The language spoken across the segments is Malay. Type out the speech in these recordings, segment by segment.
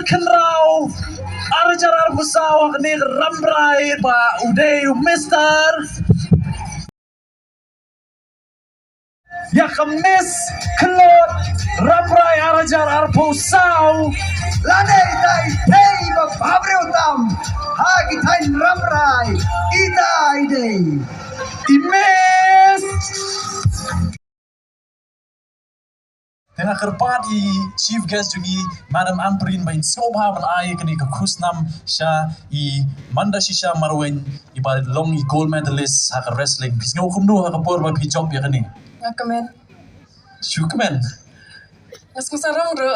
kenrau arjar arbusau ni ramrai ba uday mister ya kemis kelot ramrai arjar arbusau Lanai dai pei ba babre utam hagi tain ramrai idai dei imes tengah kerpat i chief guest jungi Madam Amprin bain sobha ban ai kani ka khusnam sha i manda shisha marwen i ba long i gold medalist ha ka wrestling bisngo kumdu ha ka por ba pi job ya kani Ngakamen. shukmen Ngasku sarang ro.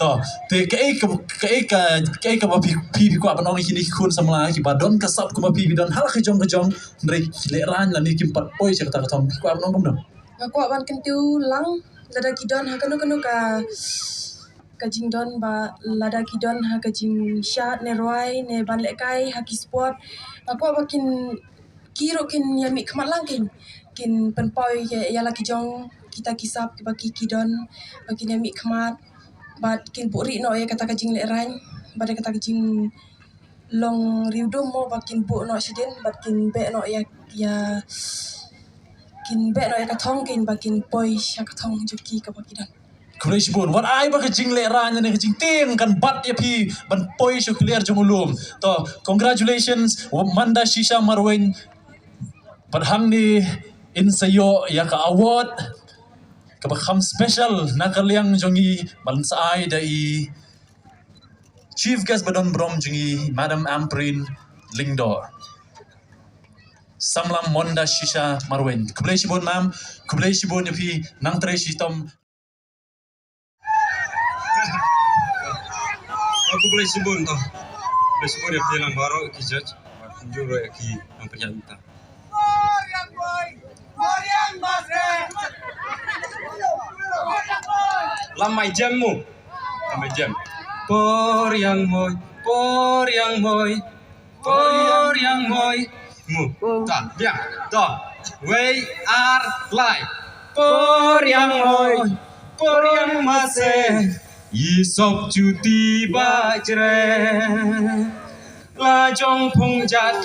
to te ke ka ba pi ko ban ong kini kun samla ki ba don ka sap ko ba pi don hal ka jong ndre le ran la ni kim pat poi cha ka thom ko ban ong kumdu Ngaku aban kentu lang lada kidon ha kanu ka kajing don ba lada kidon ha kajing shat ne roi ne ban lekai ha ki sport. Ngaku abakin kiro kin yami kamalang kin penpoi ya la kijong kita kisap ke baki kidon bakin yami kamat bat kin puri no ya kata kajing le ran bade kata kajing long riudum mo bakin bu no sidin bakin be no ya kin be no ya kathong kin bakin poi sha kathong juki ka bakidan Kulish bun, wat ai ba kajing le ran ne kajing ting kan bat ya pi ban poi shu clear jong ulum. To congratulations Manda Shisha Marwen padhang ni insayo ya ka award ka bakham special na kaliang jongi balsa ai dai chief guest badon brom jongi Madam Amprin Lingdor. Samlam Manda Shisha Marwen. Kulish bun mam, kulish bun ya pi nang tre shitom Aku boleh sebut toh. Boleh sebut dia bilang baru ki judge. Juro ki memperjanta. Lamai jammu. Lamai jam. Por yang moy. Mu. Tak, dia. Toh. We are live. Por yang masih. Yisop cuti bajre La jong phong jat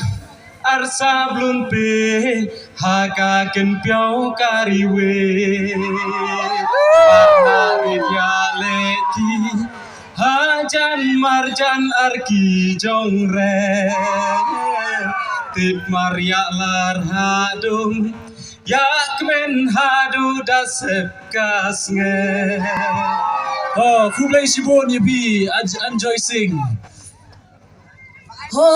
Arsa blun pe Haka ken piao kariwe Pahari ya leti Hajan marjan arki jong re Tit maria lar hadung Yak men hadu dasep kasnge Oh, kublai shibon ya pi enjoy sing. Hoi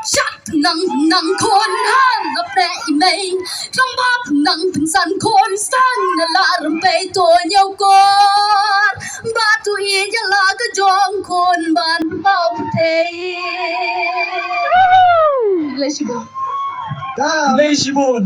Shut nang kon han ngập lệ mây trong ba nang bình san kon san la rampe to nhau con ba tu ye ya la ka jong kon ban bao te Let's go. Kublai shibon.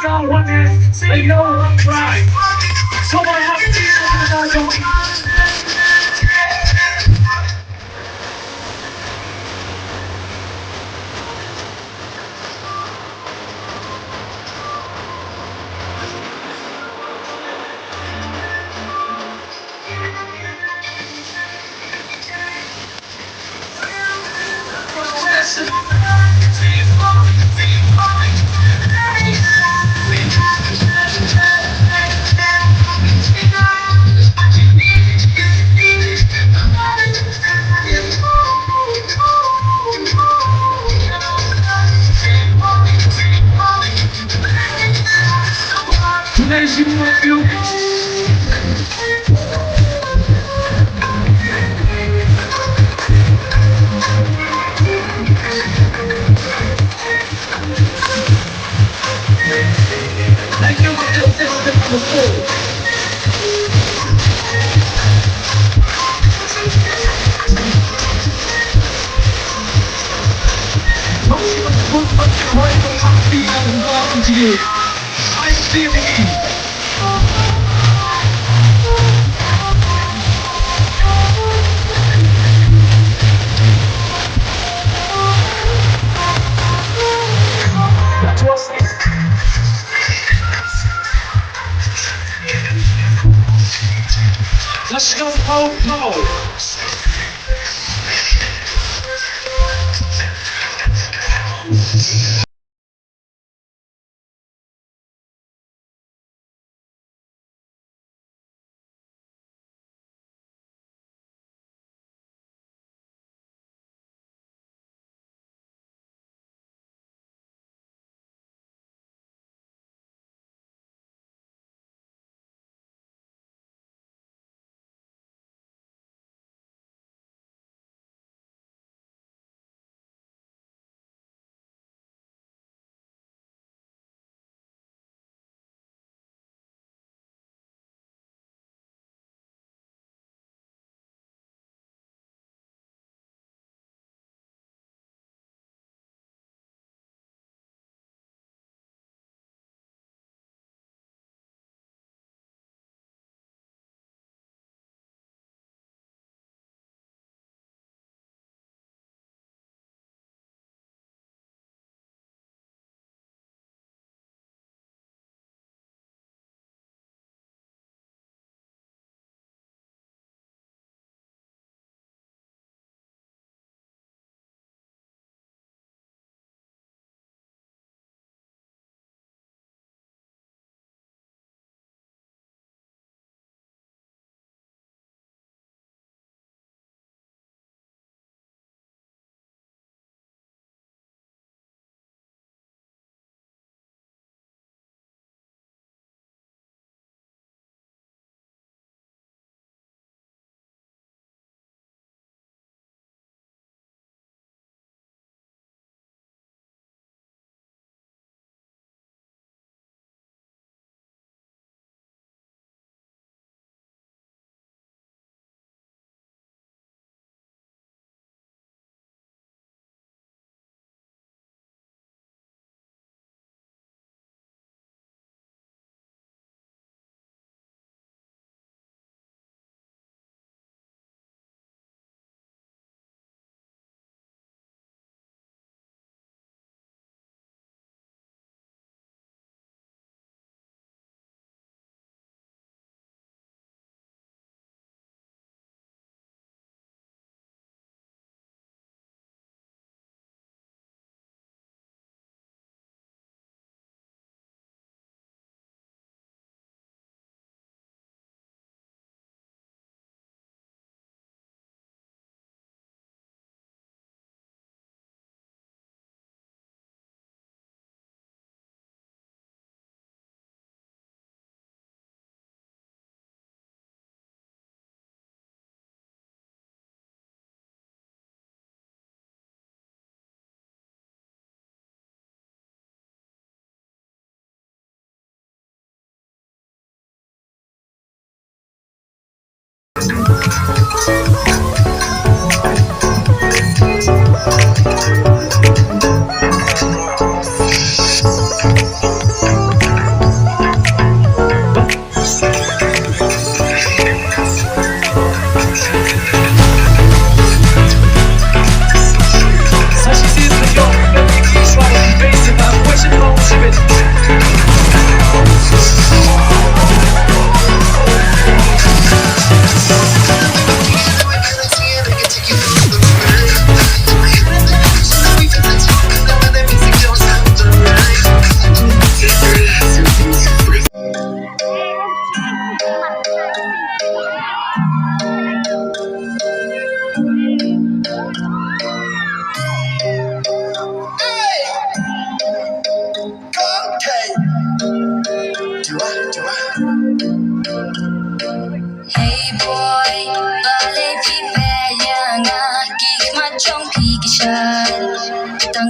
got one hand, they know one cry. So I have to do Let's go, Paul.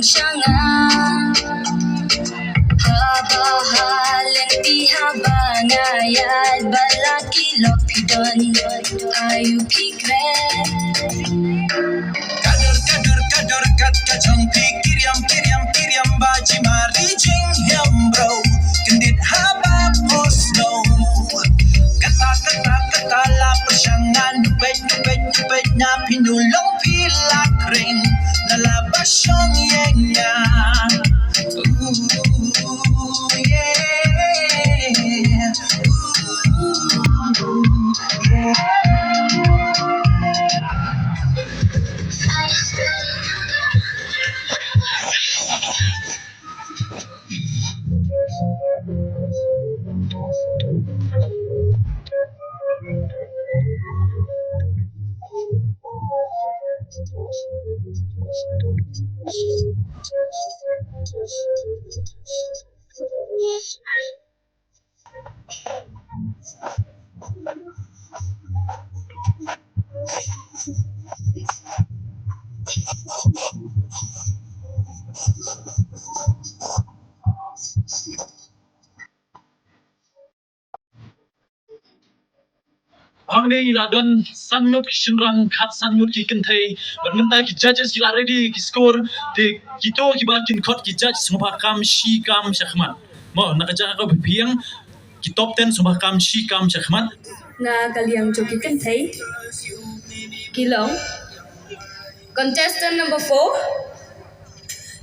syanga habahalan pihabangayat balaki lokidon ayu pikret kadar kat kacang pikir yang baji mari jing yang bro kendit haba posno kata la persyangan dupet na pinulong pilak ring nalabas yung yenya Ang ni ladon sanmut kishinrang kat sanmut ki kentay bermentai ki judges ki ready ki score de kito ki bakin kot ki judge semua kam shi kam syahmat mo nakaja ka biang ki top 10 semua kam shi kam syahmat nga kaliang joki kentay kilong contestant number 4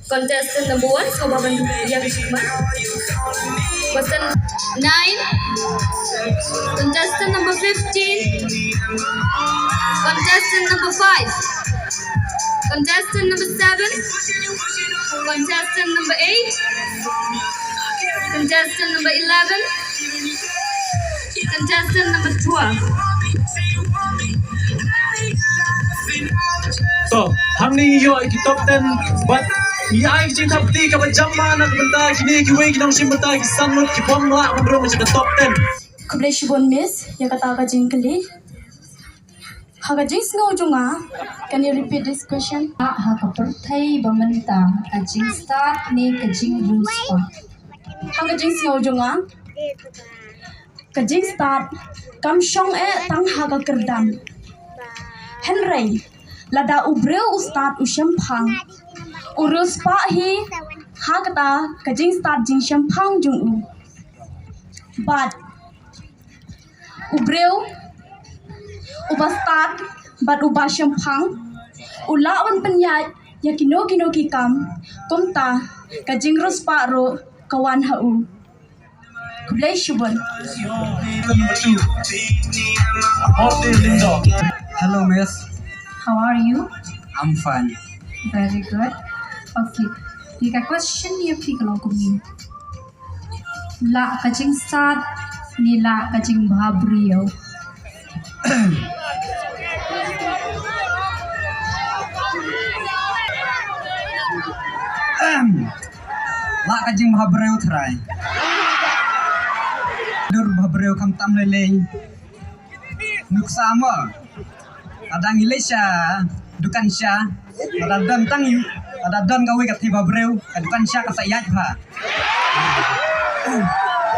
contestant number 1 sobaban yang syahmat question 9 contestant number 15 contestant number 5 contestant number 7 contestant number 8 contestant number 11 contestant number 12 so hang ni yo ki top 10 but ai ki top 3 ka jamma na benda kini ki we ki nang simta ki sanmut ki bomla mandro ma top 10 Kublai shibon miss, ya kata ka jingkali. Haga jing singaw junga. Can you repeat this question? Hakapertai bamenta kajing start ni kajing rules pa. Haga jing singaw junga. Kajing start kam shong tang haga kerdam. Henry, lada ubreu ustad usyampang. Urus pa hi hagata kajing start jing syampang jungu. But ubreu uba start but uba syampang ulawan penyat ya kino kikam komta kajing ros paro kawan hau kublai shubon number 2 Horte Lindo Hello, miss. How are you? I'm fine. Very good. Okay. Tika question ni apni kalau kumi. La kajing start ni la kajing bhabrio. Lak kajing bhabreu trai. Dur bhabreu kam tam leleng. Nuk sama. Adang Ilesha dukan sya. Ada don tang yu. Ada don gawe kat bhabreu. Dukan sya ka sayat pha.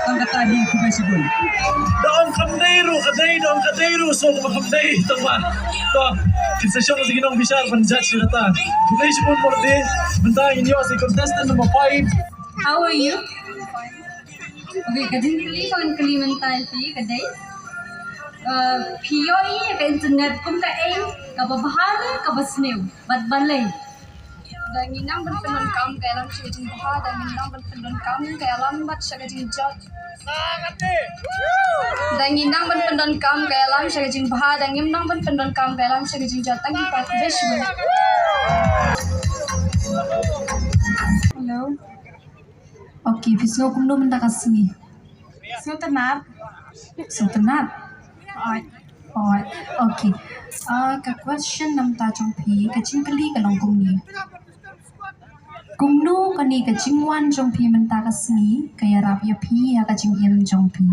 Tang kata di kubai sibun. Daon kadeiru so kamdei tama to concession sa ginong bisar pan judge nata kulay sipon mo de benda inyo si contestant number 5 How are you? Okay, kajing kali mental pi kadai. POE ka internet kum ka ka babahar ka basnew bat balay. dan inang berpenon kam ke alam syagajing baha dan inang berpenon kam ke alam bat syagajing jat dan inang berpenon kam ke alam syagajing baha dan inang berpenon kam ke alam syagajing jat tangi pat besh hello Okay, bisno kum no menta kasini. so tenat So tenat. Alright. Okay. Ka question nam ta chong pi kajing kali ka long kum ni. Kum no kani kajing wan chong pi menta kasini kaya rap ya pi ya kajing yem chong pi.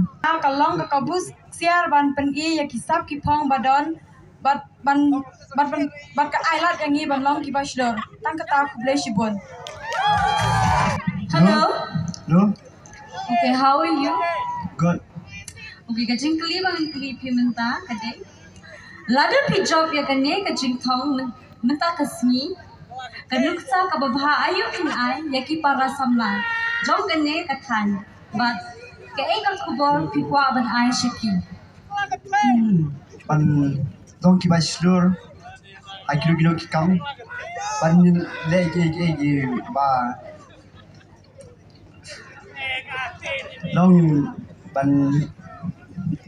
kalong ka kabus siar ban pen i ya kisap ki phong badon bat ka ailat yang i ban long ki bashdor tang kata kublai shibon Hello. No? Okay, how are you? Good. Okay, kajing kali bang kali pimenta kade. Lada pi job ya kane kajing thong menta kasmi. Kanuksa kababha ayu kin ai yaki para samla. Jong kane kathan. But ke kang kubor pi kwa ban ai shiki. Ban dong ki bachelor. Ai kilo ki kam. Ban le ke ba. Dong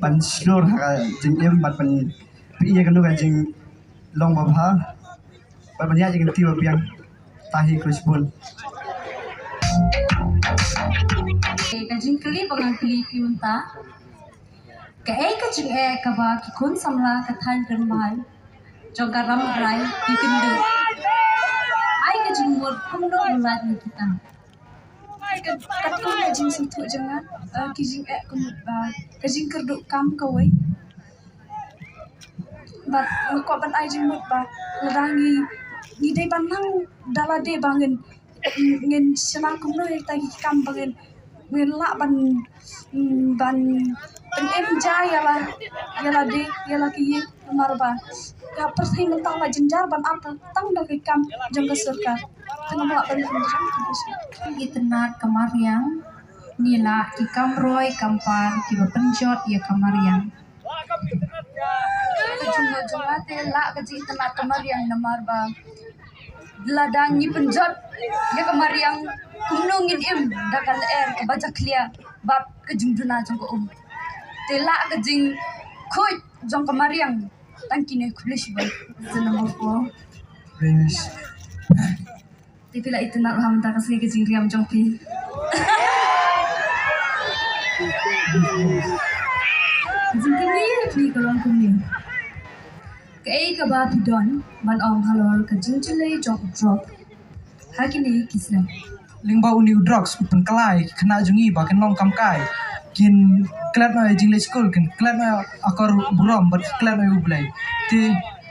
ban slur ha jing em ban pi ye kan jing long ba ha. Ban ya jing ti ba piang. Tahi Krisbun. Okay, kajing kali bang kali pimenta. Kajing kaba kikun samla kathan kermai. Jong karam rai kikindu. Ai kajing mur kumno bulat ni kita. Katong kajing sentuh jangan kajing kerduk kam kawai. Bat ngakwa ban ai jing mut ba ngerangi ni dai banang dala de bangen ngen senang kumno yang tagi kam bangen ngen la ban em jaya la de yala ki marba ya persi mentang la jenjar ban apa tang dah ke kam jang ke surga tengah melak ban Itenat kamariang nila ikam roy kampar kiba penjot ya kamariang. Kajunga te la kajing tenat kamariang namar ba. Ladang ni penjot ya kamariang kumnungin im dakal kebaca clear bab kajung duna jong ko te la kajing khoi jong kamariang tangkine kulish ba. Number 4. Venus. Tapi lah itenat ham tak kasi kajing riam jong pi. Kajing kali pi kalong kumi. Kaba pidon ban ong halor kajing chile jong drop. Hakini kisna. Lingba uni drugs pen kalai kena jungi ba ken long kam kai. Kin klat na jing le school kin klat na akor buram but klat na ublai. Ti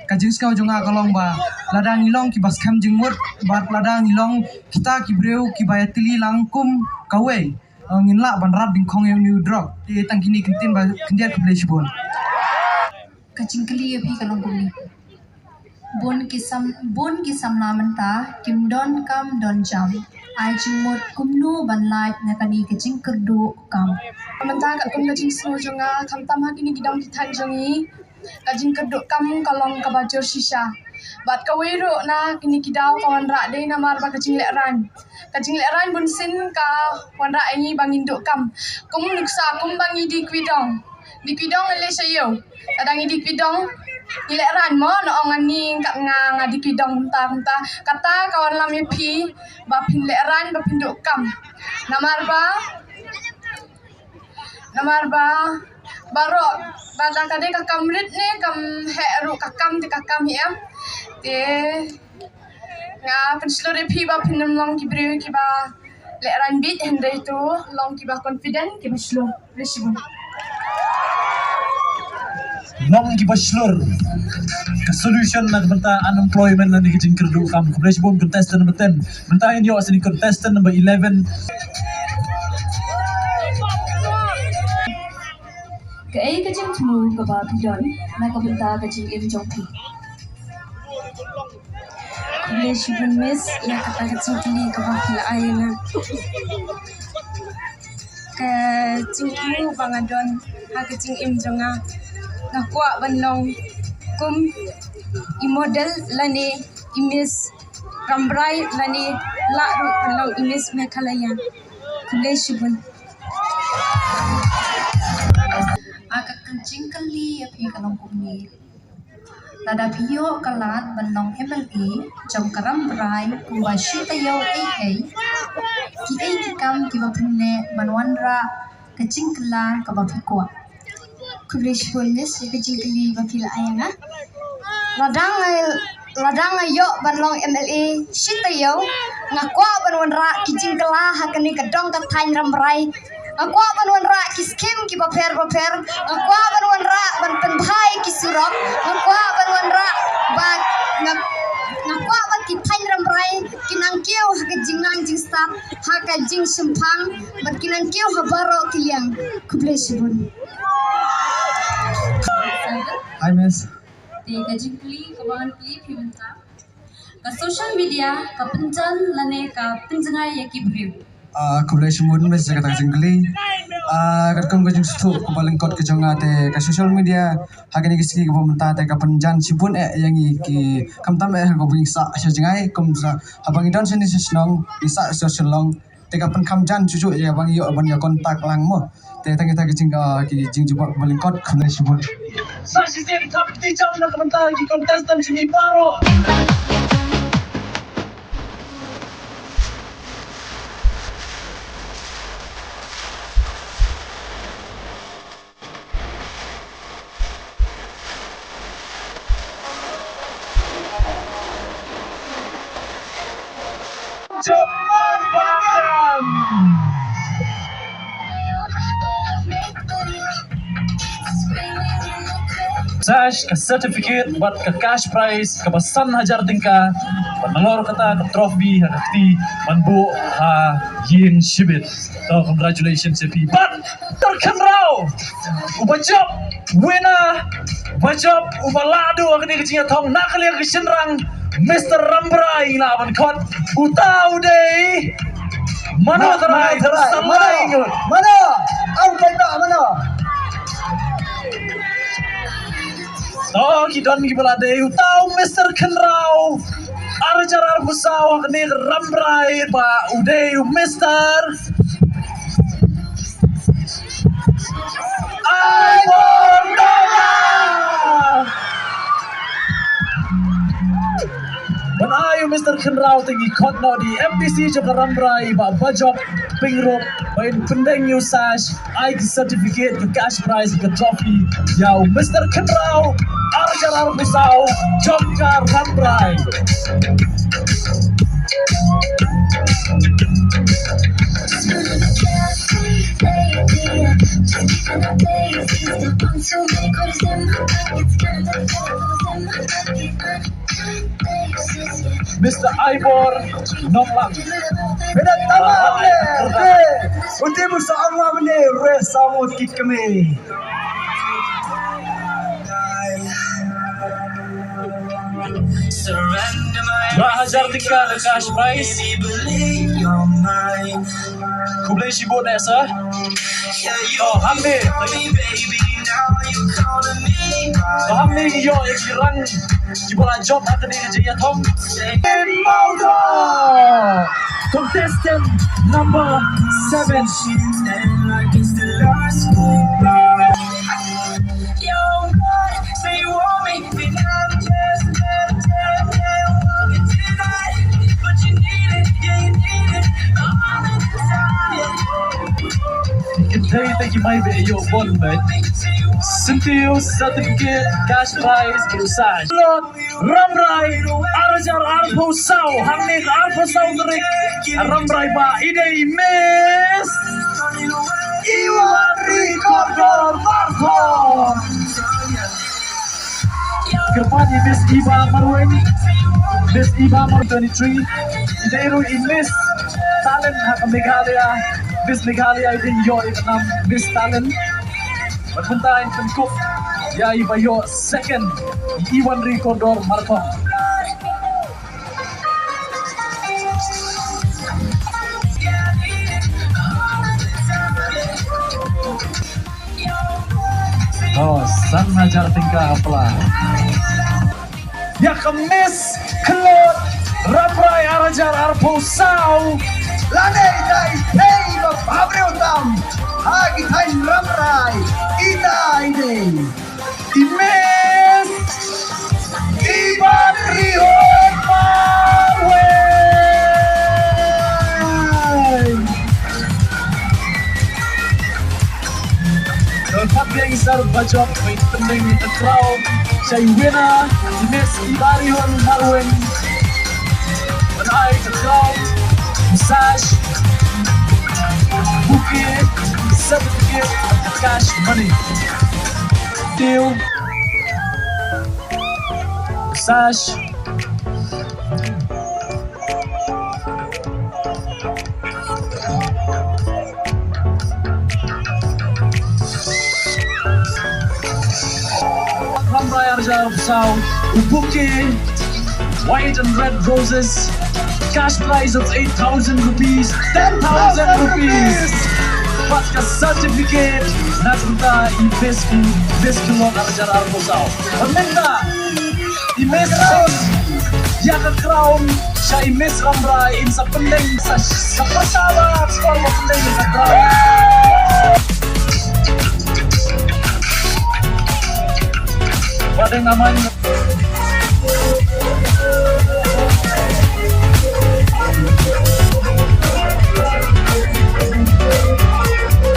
kajing skau junga kalong ba ladang ilong ki bas kham jingmut bat ladang ilong kita ki breu ki bayatili langkum kawe ngin la ban rat bing khong new drug ti tangkini kintin ba kindia ke bleshbon. Kajing kali pi kalong kumi. Bon kisam namenta kim don kam don jam. Ai jingmut kumnu ban light na kani kajing kerdu kam. mentang kat kum kajing snow jonga kam tam hakini gidam kithan jongi kajing kerduk kam kalong kabajur shisha bat kawiro na kini kidau kawan rak dei na mar ba kajing lekran bun sin ka wan rak ini bangin duk kam kum nuksa kum bangi di kwidong ele sayo kadang di kwidong ni lekran mo no ongan ni kat nga di kwidong ta kata kawan lam pi ba pin lekran ba pin duk kam namar ba barok badang kade kakam rit ne kam he ru kakam ti kakam hiam te nga penslore pi ba pinam long ki brew ki ba le ran bit hende tu long ki ba confident ki ba slow resibun Long ki bachelor ka solution na benta unemployment na ni kajing kerdu kam kublesh bom contestant number 10 benta inyo asini contestant number 11 Kajing temu kaba pidon na kabenta kajing im jong pi. Kulish bun miss ya kata kacing kini kaba pila ayana ke cingku bangadon ha kacing im jonga nakwa banong kum imodel lani imis rambrai lani la ru kalau imis mekhalaya kulish bun Agak kencing kali ya pi kalong kumi. Nada piyo kalat banong MLA jom karam berai kumbashi tayo ai ki ai kikam ki bapune banwanra kecing kala kabapikwa. Kulish bonus ya kajing kali ba pila ayanga. Ladang ayo banlong MLA shitayo ngakwa banwanra kijing kala hakani kadong kathain ramrai ngakwa banwanra kiskim ki baper ngakwa banwanra ban penbhai ki surok ngakwa banwanra ba ngakwa ban ki thain ramrai kinangkeu hakajing nang jing kajing sempang berkilan kiau habaro kiliang kublai sibun. Hi miss. Di kajing pli kawangan pli pibenta. Ka social media ka penjan lane ka penjengai yaki brief. Kublai Simun miss jaga tak jengli. Kat kong kajing sutu kubaling kot kejong ate ka social media hagani kisi ko menta te ka penjan sibun yang ki kam tam ko bing sa jengai kom sa habang idon sini sesnong isa social long te ka pen kam jan cucu ya bang yo ban ya kontak lang mo te tang kita kajing ki jing jubak kubaling kot kublai Simun. Sa si top di jam na kamanta ki contestant sini paro. Cepat padam. Sash ka certificate buat ka cash prize ka basan hajar tingka panalor kata ka trophy ha ti manbu ha yin shibit. So congratulations Epi. But terkenal ubajab winner ubajab ubalado ang ni kajing thong nakaliang kisenrang Mr. Rambrai lawan kot utau deh. Mana terai salai ngut. Mana? Ang kata mana? Oh, kita ni balade utau Mr. Kenrau. Arjar busau ni Rambrai ba uday Mr. Ayo Mr. Kenrau tinggi kot no di MDC Jakarta Rambrai ba bajop pingrop bain pendeng usage ai certificate ke cash prize ke trophy yau Mr. Kenrau arjar busau Jakarta Rambrai. Mr. Ivor Nonglang. Beda tamam le. Unti musa amma ne re samut kit kami. Rahajar tingka ke cash prize. Kublai Simun esa. Oh, hamne. So hamne yo ekirang kibola job akan dijaya thom. Maudo. Contestant number 7. Hey, thank you, my baby. Yo, one man. Sentiu certificate cash prize berusaha. Lord Rambrai Arjar Arpusau Hamnik Arpusau Terik Rambrai ba ide Miss Iwan Recorder Marton. Kerpani Miss Iba Marweni. Miss Iba Marwen 23. Ideiru in Miss Talent Hak Meghalaya. Miss Meghalaya din yo ikanam Miss Talent. Magpuntahin pangkop ya iba yo second Iwan Recorder Marton. Oh, sang hajar tingkah apa? Ya kemis kelot Rambrai Arjar Arpusau. Lane dai hey babre utam. Hagi tain Rambrai ita ide. Imes Iban Rihon Marwen. Tempat yang isar bajok main penting the crowd. Saya winner Imes Iban Rihon Marwen. Menaik the crowd. Massage. Bukit. Certificate cash money. Deal. Massage. Ramrai Arja Sau, Ubuke, white and red roses, cash prize of 8,000 rupees, 10,000 rupees. Pasca certificate, Natunta Ibeskulon Arja Sau. Pemenda, Imesos, Yaka Crown, siya Imes Ramrai, in sa pendeng, sa pasaba, skor mo pendeng sa crown. Pada naman